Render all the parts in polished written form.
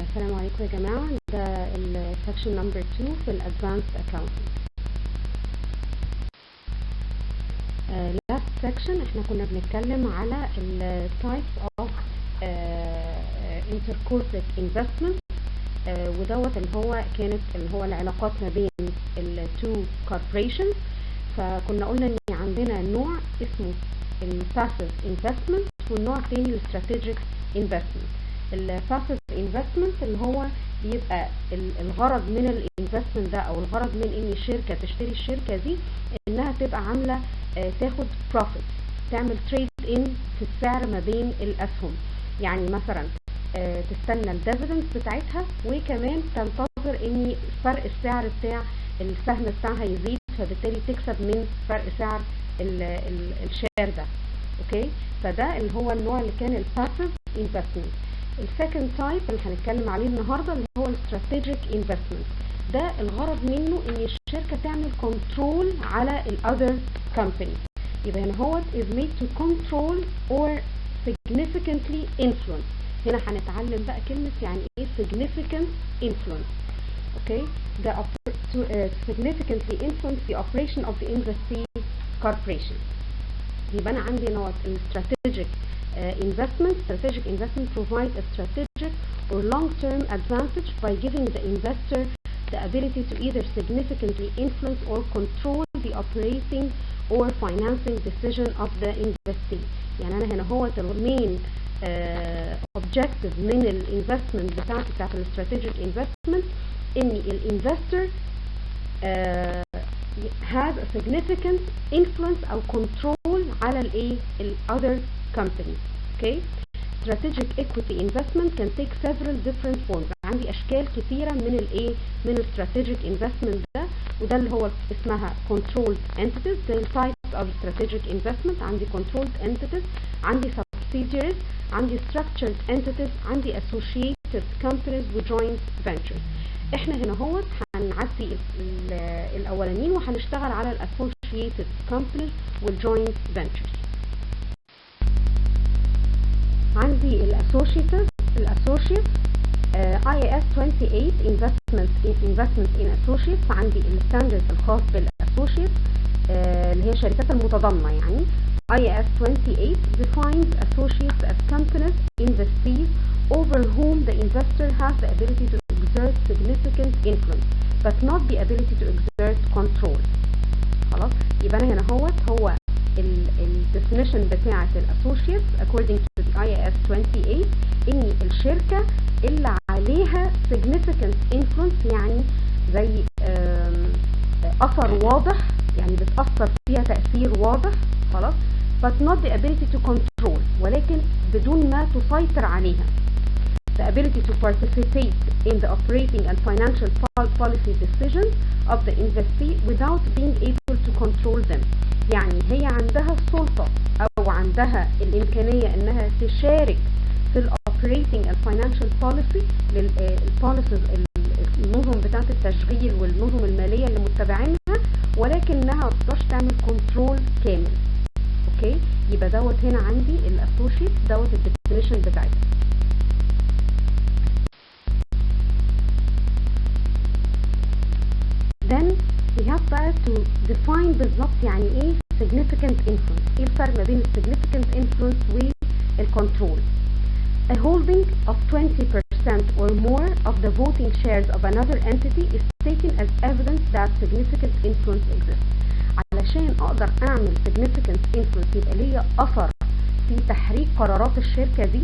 السلام عليكم يا جماعة. ده السكشن نمبر 2 في الادفانسد اكاونتنج. last section احنا كنا بنتكلم على ال types of intercorporate investment، ودوت اللي هو العلاقات ما بين ال two corporations. فكنا قلنا ان عندنا نوع اسمه ال passive investment والنوع الثاني ال strategic investment. ال passive investment اللي هو بيبقى الغرض من الانفستمنت ده او الغرض من ان الشركه تشتري الشركه دي انها تبقى عامله تاخد بروفيت، تعمل تريد ان في السعر ما بين الاسهم. يعني مثلا تستنى الديفيدند بتاعتها وكمان تنتظر ان فرق السعر بتاع السهم بتاعها يزيد، فبالتالي تكسب من فرق سعر الشير ده. اوكي، فده اللي هو النوع اللي كان الباسيف انفستمنت. السكند تايب اللي هنتكلم عليه النهارده اللي هو الاستراتيجيك انفستمنت. ده الغرض منه ان الشركه تعمل كنترول على الاذر كومباني. يبقى هنا هو is made to control or significantly influence. هنا هنتعلم بقى كلمه يعني ايه significant influence. اوكي، ده significantly influence the operation of the investee corporation. يبقى انا عندي نوع الاستراتيجيك investment. Strategic investment provides a strategic or long-term advantage by giving the investor the ability to either significantly influence or control the operating or financing decision of the investee. يعني أنا هنا هو المين objective من الانفستمنت بتاعت الستراتيجيك investment إن الانفستور has a significant influence أو control على ال other company. Okay, strategic equity investment can take several different forms. عندي اشكال كثيره من strategic investment ده، وده اللي هو اسمها controlled entities. ده types of strategic investment. عندي controlled entities، عندي subsidiaries، عندي structured entities، عندي associated companies و joint ventures. احنا هنا هو هنعدي الاولانيين وهنشتغل على associated companies والjoint ventures. عندي الاسوشيتس IAS 28 investment in associates. عندي الستاندرد الخاص بالاسوشيتس اللي هي الشركات المتضامنه. يعني IAS 28 defines associates as companies investees over whom the investor has the ability to exert significant influence but not the ability to exert control. خلاص، يبقى انا هنا هو الديفينيشن بتاعه الاسوشيتس according to the IAS 28 ان الشركه اللي عليها significant influence، يعني زي اثر واضح، يعني بتاثر فيها تاثير واضح. خلاص، but not the ability to control، ولكن بدون ما تسيطر عليها. the ability to participate in the operating and financial policy decisions of the investee without being able to control them. يعني هي عندها السلطة أو عندها الإمكانية إنها تشارك في ال operating and financial policy للبوليسيز، النظم بتاعة التشغيل والنظم المالية اللي متبعينها، ولكنها ما تقدرش تعمل كنترول كامل. أوكي، يبقى دوت هنا عندي الأسوشيت دوت الديفينيشن بتاعتها. then we have to define بالظبط يعني ايه significant influence. ايه الفرق ما بين significant influence والcontrol؟ A holding of 20% or more of the voting shares of another entity is taken as evidence that significant influence exists. علشان اقدر اعمل significant influence يبقى ليا اثر في تحريك قرارات الشركة دي،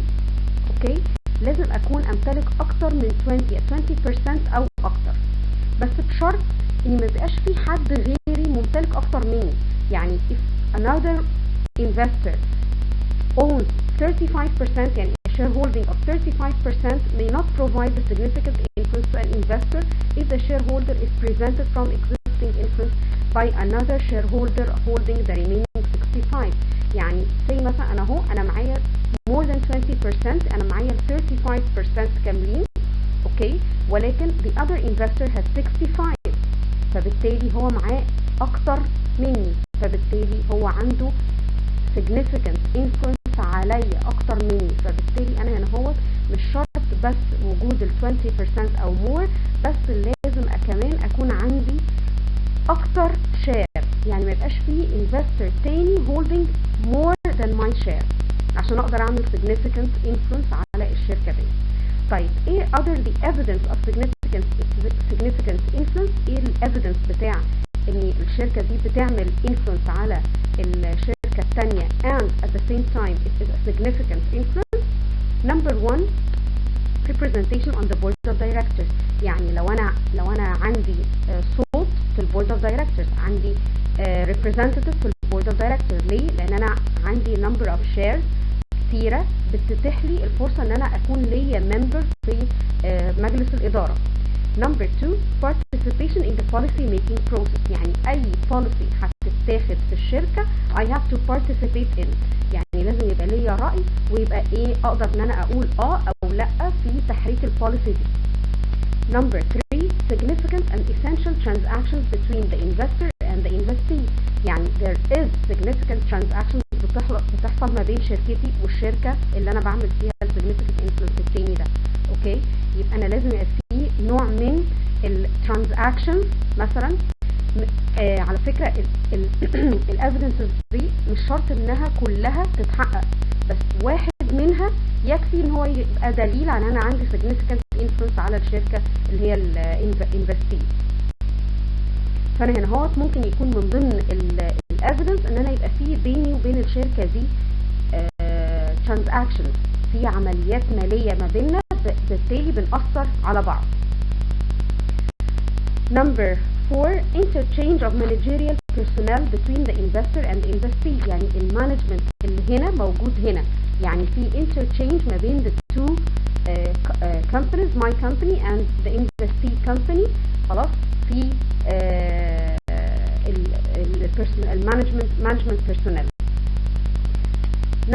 اوكي، لازم اكون امتلك اكتر من 20% او اكتر، بس بشرط ان ما يبقاش في حد غيري ممتلك اكتر مني. يعني if another investor owns 35%، يعني a shareholding of 35% may not provide a significant influence to an investor if the shareholder is prevented from existing influence by another shareholder holding the remaining 65. يعني زي مثلا انا معايا more than 20%، انا معايا 35% كاملين، اوكي، ولكن the other investor has 65، فبالتالي هو معاه اكتر مني، فبالتالي هو عنده significant influence عليا اكتر مني. فبالتالي انا هنا هو مش شرط بس وجود ال 20% او more، بس لازم كمان اكون عندي اكتر شير، يعني ما يبقاش فيه investor تاني holding more than my share عشان اقدر اعمل significant influence على الشركة دي. طيب ايه other the evidence of significant influence؟ ايه الايفيدنس بتاع ان الشركة دي بتعمل influence على الشركة التانية and at the same time it is a significant influence؟ number one representation on the board of directors. يعني لو انا عندي صوت في البورد اوف دايركتورز، عندي representative في البورد اوف دايركتورز. ليه؟ لان انا عندي number of shares كتيرة بتتيح لي الفرصة ان انا اكون ليا member في مجلس الادارة. number two participation in the policy making process. يعني اي policy هتتاخد في الشركة I have to participate in، يعني لازم يبقى ليا رأي ويبقى ايه اقدر ان انا اقول او لا في تحريك البوليسي دي. number three significant and essential transactions between the investor and the investee. يعني there is significant transactions بتحصل ما بين شركتي والشركة اللي انا بعمل فيها ال significant influence التاني ده. اوكي، يبقى انا لازم يبقى فيه نوع من ال transactions. مثلا على فكرة الايفيدنسز دي مش شرط انها كلها تتحقق، بس واحد منها يكفي ان هو يبقى دليل على ان انا عندي significant influence على الشركة اللي هي الانفستي. فانا هنا هو ممكن يكون من ضمن الايفيدنس ان انا يبقى فيه بيني وبين الشركة دي transactions، في عمليات مالية ما بيننا بالتالي بنأثر على بعض. number four interchange of managerial personnel between the investor and the investee. يعني المانجمنت اللي هنا موجود هنا، يعني في interchange ما بين the two companies, my company and the investee company. خلاص، في management personnel.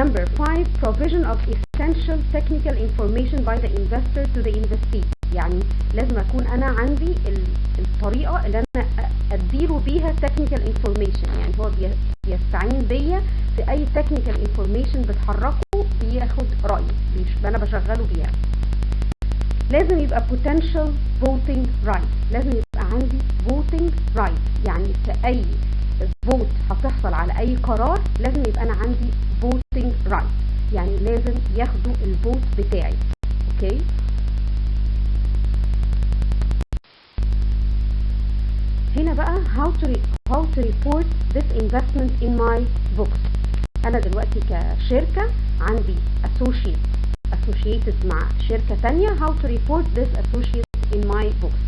number five provision of essential technical information by the investor to the investee. يعني لازم اكون انا عندي الطريقة اللي انا اديله بيها technical information، يعني هو بيستعين بيا في اي technical information بتحركه بياخد رأيي انا بشغله بيها. لازم يبقى potential voting right، لازم يبقى عندي voting right، يعني في اي vote هتحصل على اي قرار لازم يبقى انا عندي voting right، يعني لازم ياخدوا الفوت بتاعي. اوكي، هنا بقى how to report this investment in my books. انا دلوقتي كشركة عندي associated مع شركة تانية، how to report this associate in my books.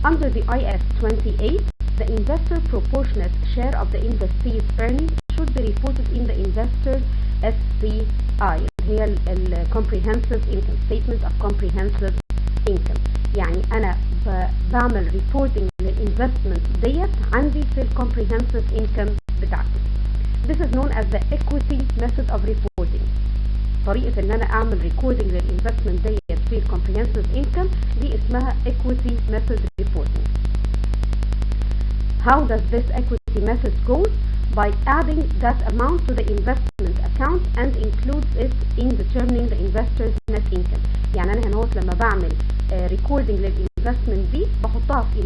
Under the IS 28 the investor proportionate share of the investee's earnings should be reported in the investor SCI، هي ال comprehensive income statement of comprehensive income. يعني انا بعمل reporting للinvestment ديت عندي في ال comprehensive income بتاعتي. This is known as the equity method of reporting. طريقة ان انا اعمل recording للinvestment ديت في ال comprehensive income دي اسمها equity method reporting. How does this equity method go? By adding that amount to the investment account and includes it in determining the investor's net income. يعني انا هنا لما بعمل recording للinvestment دي بحطها في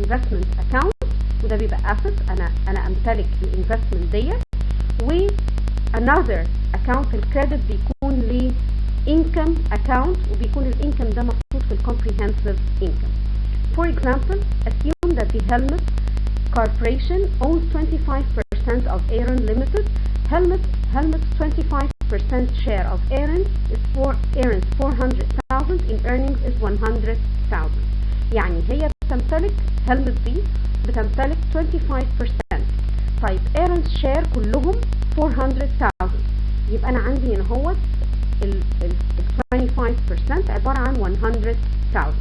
investment account، وده بيبقى asset، انا امتلك الinvestment دي، و another account الكريدت بيكون ل income account، وبيكون الانكم ده محطوط في comprehensive income. For example, assume that the Helmut Corporation owns 25% of Aaron Limited. Helmut's 25% share of Aaron's 400,000 in earnings is 100,000. يعني هي بتمتلك Helmut دي بتمتلك 25%. طيب Aaron's share كلهم 400,000، يبقى أنا عندي هنا هو ال 25% عبارة عن 100,000.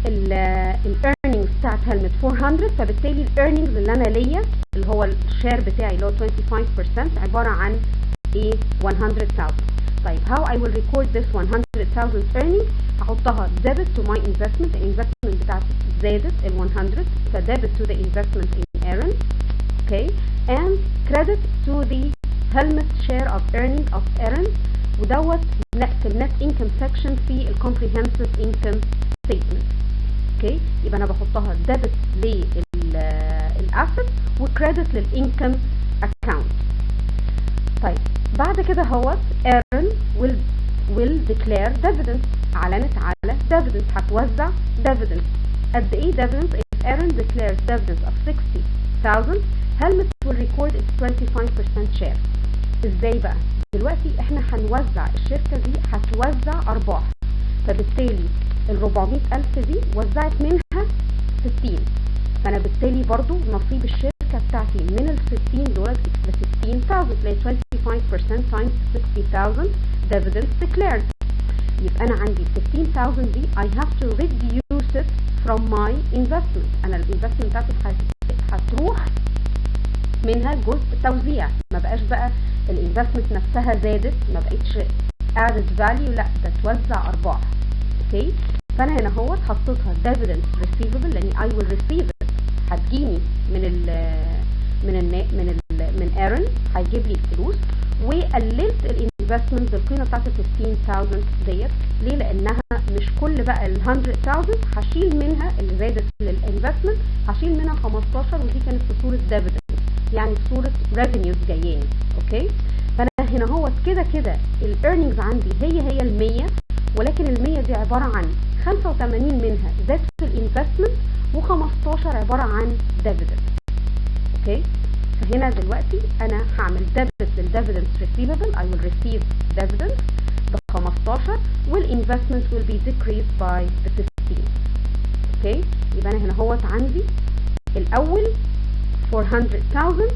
الايرنينجز بتاعت هلمت 400، فبالتالي الايرنينجز اللي انا ليا اللي هو الشير بتاعي اللي هو 25% عباره عن ايه 100,000. طيب how I will record this 100,000 earning؟ هحطها debit to my investment، الانفستمنت بتاعتي زادت ال 100 ف debit to the investment in Aaron. okay, and credit to the Helmut share of earning of Aaron ودوت في النت انكم سكشن في الكومبريهنسيف انكم ستيتمنت. اوكي، يبقى انا بحطها ديبت للاسيت وكريدت للانكم اكاونت. طيب بعد كده هو ايرن will declare dividends، اعلنت على dividends، هتوزع dividends. قد ايه dividends؟ if Aaron declares dividends of 60,000 Helmut will record its 25% share. ازاي بقى؟ دلوقتي احنا هنوزع، الشركة دي هتوزع ارباح، فبالتالي ال 400,000 دي وزعت منها 60، فانا بالتالي برضو نصيب الشركة بتاعتي من ال 60 دولار ب 16,000، اللي هي 25% times 60,000 dividends declared. يبقى انا عندي 15,000 دي I have to reduce it from my investment. انا الانفستمنت بتاعتي هتروح منها جزء توزيع، ما بقاش بقى الانفستمنت نفسها زادت، ما بقتش added value، لا ده توزع ارباح. اوكي، فانا هنا هو حطيتها dividends receivable لان I will receive it، هتجيني من ايرن، هيجيب لي الفلوس، وقللت الانفستمنت بالقيمه بتاعت 15,000 ديت. ليه؟ لانها مش كل بقى ال 100,000 هشيل منها اللي زادت للانفستمنت، هشيل منها 15، ودي كانت في صوره ديفيدند، يعني في صوره ريفينيوز جاياني. اوكي، فانا هنا هو كده الايرنينجز عندي هي ال 100، ولكن ال 100 دي عباره عن 85 منها زاد في الانفستمنت و15 عباره عن ديفيدند. اوكي، فهنا دلوقتي انا هعمل ديبت للديفيدند ريسيفبل، I will receive dividends ب 15 والانفستمنت will be decreased by the 15. اوكي، يبقى انا هنا هوت عندي الاول 400,000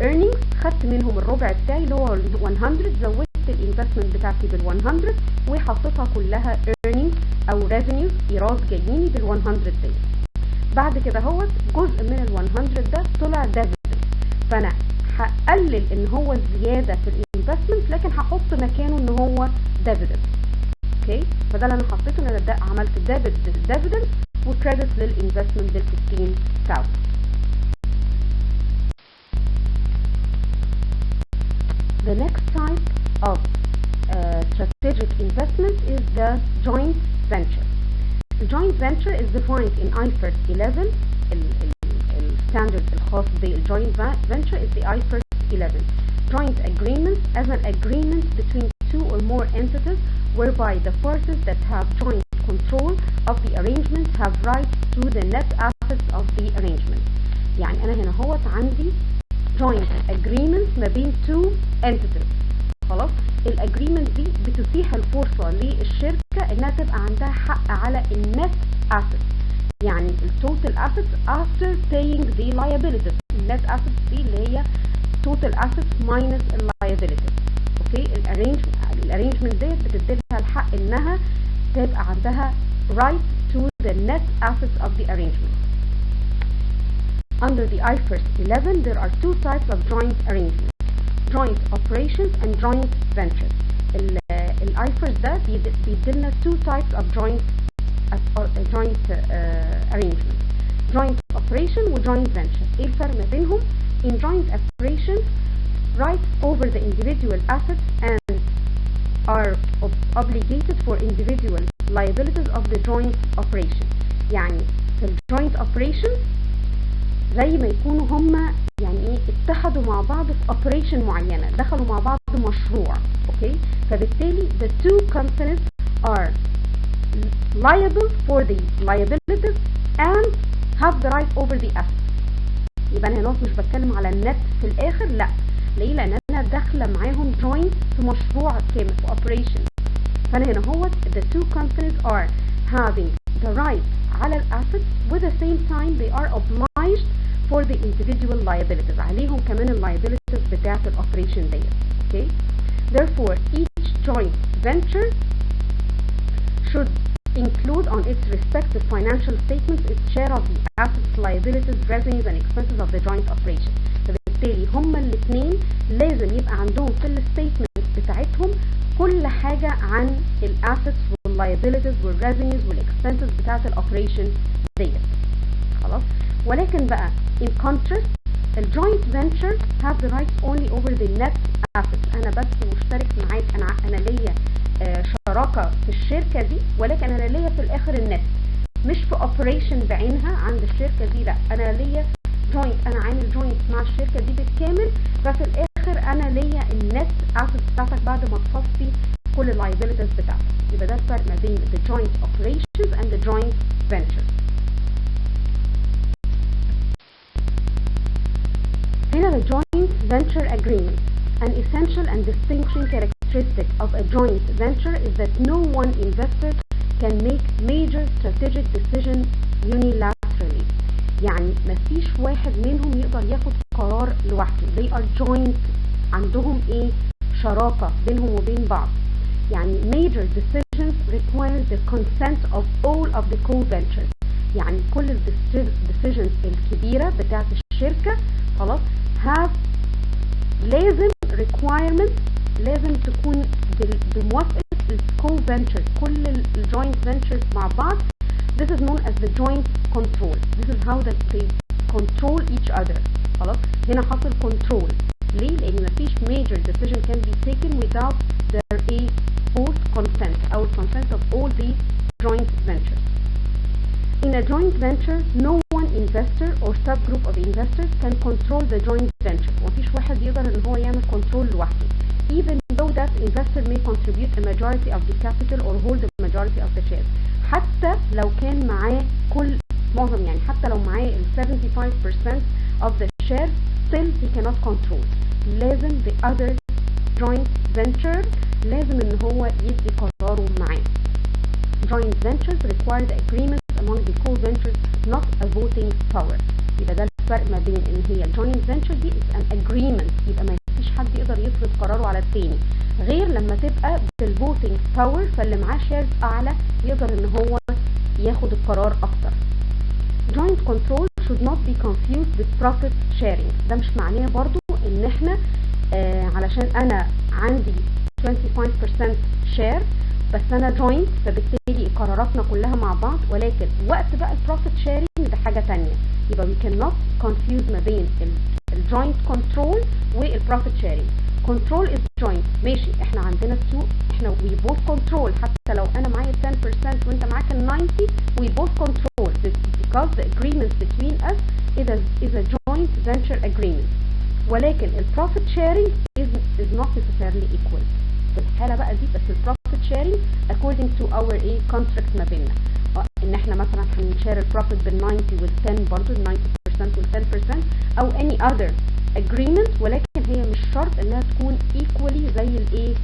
earnings، خدت منهم الربع بتاعي اللي هو 100، زودت الانفستمنت بتاعتي بال 100 وحطيتها كلها earnings او revenues، ايراد جاييني بال 100 دي. بعد كده هو جزء من ال 100 ده طلع dividend، فانا هقلل ان هو زياده في الانفستمنت، لكن هحط مكانه ان هو dividend. اوكي، فده اللي انا حطيته، ان انا عملت ديبت للديفيدند وكريدت للانفستمنت بال 15,000. The next type of strategic investment is the joint venture. The joint venture is defined in IFRS 11. الستاندرد الخاص بالjoint venture is the IFRS 11. Joint agreement as an agreement between two or more entities whereby the parties that have joint control of the arrangement have rights to the net assets of the arrangement. يعني أنا هنا هوت عندي joint agreement ما بين two entities. خلاص، الاجريمنت دي بتتيح الفرصه للشركه انها تبقى عندها حق على النت اسيت، يعني التوتال اسيت after paying the liabilities. النت اسيت دي اللي هي total assets minus liabilities. اوكي، الارينجمنت ديت بتديلها الحق انها تبقى عندها right to the net assets of the arrangement. Under the IFRS 11 there are two types of joint arrangements: joint operations and joint ventures. الIFRS ده بيديلنا two types of joint arrangements: joint operation و joint venture. ايه الفرق ما بينهم؟ In joint operations, rights over the individual assets and are obligated for individual liabilities of the joint operation. يعني في joint operations زي ما يكونوا هما يعني ايه اتحدوا مع بعض في operation معينة، دخلوا مع بعض مشروع. اوكي، فبالتالي the two companies are liable for the liabilities and have the right over the assets. يبقى انا هنا مش بتكلم على النت في الاخر، لا. ليه؟ لان انا داخله معاهم joint في مشروع كامل في operation. فانا هنا هو the two companies are having the right على الاسيتس with the same time they are obliged for the individual liabilities. عليهم كمان liabilities بتاعت الاوبريشن ديت. Okay? Therefore, each joint venture should include on its respective financial statements its share of the assets, liabilities, revenues and expenses of the joint operation. فبالتالي هما الاثنين لازم يبقى عندهم في الستيتمنت بتاعتهم كل حاجة عن الاسيتس واللايبيليتيز والريفينيوز والاكسبنسز بتاعت الاوبريشن ديت. خلاص، ولكن بقى in contrast الجوينت فينتشر have the rights only over the net assets. انا بس مشترك معاك، انا ليا شراكه في الشركه دي، ولكن انا ليا في الاخر النت، مش في اوبريشن بعينها عند الشركه دي، لا انا ليا جوينت، انا عامل جوينت مع الشركه دي بالكامل، ففي الاخر انا ليا النت اسيت بتاعتك بعد ما تصفي كل اللايبيليتيز بتاعتك. يبقى ده الفرق ما بين the joint operations and the joint venture. هنا the joint venture agreement. An essential and distinguishing characteristic of a joint venture is that no one investor can make major strategic decisions unilaterally. يعني مفيش واحد منهم يقدر ياخد قرار لوحده. They are joint، عندهم ايه؟ شراكة بينهم وبين بعض. يعني major decisions require the consent of all of the co-ventures. يعني كل decisions الكبيرة بتاعت الشركة خلاص have لازم requirement، لازم تكون بموافقة co-ventures، كل الجوينت ventures مع بعض. This is known as the joint control. This is how they control each other. خلاص هنا حصل control. ليه؟ لأن مفيش major decision can be taken without their both consent or consent of all these joint ventures. In a joint venture, no one investor or subgroup of investors can control the joint venture. مفيش واحد يقدر ان هو يعمل control لوحده. Even though that investor may contribute a majority of the capital or hold a majority of the shares. حتى لو كان معاه معظم، يعني حتى لو معاه 75% of the shares, still he cannot control. لازم the other joint venture لازم ان هو يدي قراره معاه. Joint ventures require the agreement among the co-ventures, not a voting power. يبقى ده الفرق ما بين ان هي joint venture دي is an agreement، يبقى ما فيش حد يقدر يفرض قراره على التاني، غير لما تبقى بالvoting power، فاللي معاه shares اعلى يقدر ان هو ياخد القرار اكتر. Joint control should not be confused with profit sharing. ده مش معناه برضو ان احنا علشان انا عندي 25% share بس انا joint فبالتالي قراراتنا كلها مع بعض، ولكن وقت بقى البروفيت شيرنج ده حاجة تانية. يبقى we cannot confuse ما بين الجوينت كنترول والبروفيت شيرنج. كنترول is joint، ماشي احنا عندنا السوق، احنا we both control، حتى لو انا معايا 10% وانت معاك 90 we both control because the agreement between us is a joint venture agreement. ولكن البروفيت شيرنج is not necessarily equal. في الحالة بقى دي بس البروفيت شيرنج according to our contract ما بيننا، ان احنا مثلا هنشير البروفيت بال 90 وال 10 برضه، ال 90% وال 10% او any other agreement، ولكن هي مش شرط انها تكون equally زي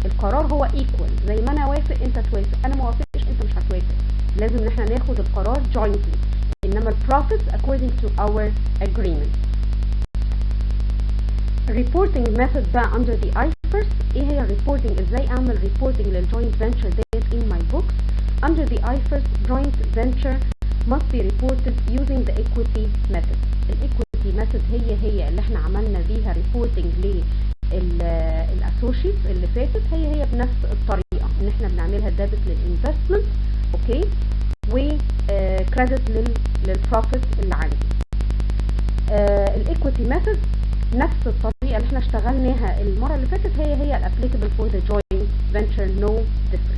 القرار هو equal، زي ما انا وافق انت توافق، انا ما وافقش انت مش هتوافق، لازم ان احنا ناخد القرار jointly. انما البروفيت according to our agreement. reporting method بقى under the IFRS. ايه هي reporting؟ ازاي اعمل reporting للjoint venture ديت in my books. under the IFRS joint venture must be reported using the equity method. equity method هي اللي احنا عملنا بيها reporting للاسوشيتس اللي فاتت، هي بنفس الطريقه ان احنا بنعملها ديبت للانفستمنت اوكي وكريدت للبروفيت اللي عندي. الايكويتي ميثود نفس الطريقه اللي احنا اشتغلناها المره اللي فاتت، هي الابليكابل فور ذا جوينت فينتشر، نو ديفرنس.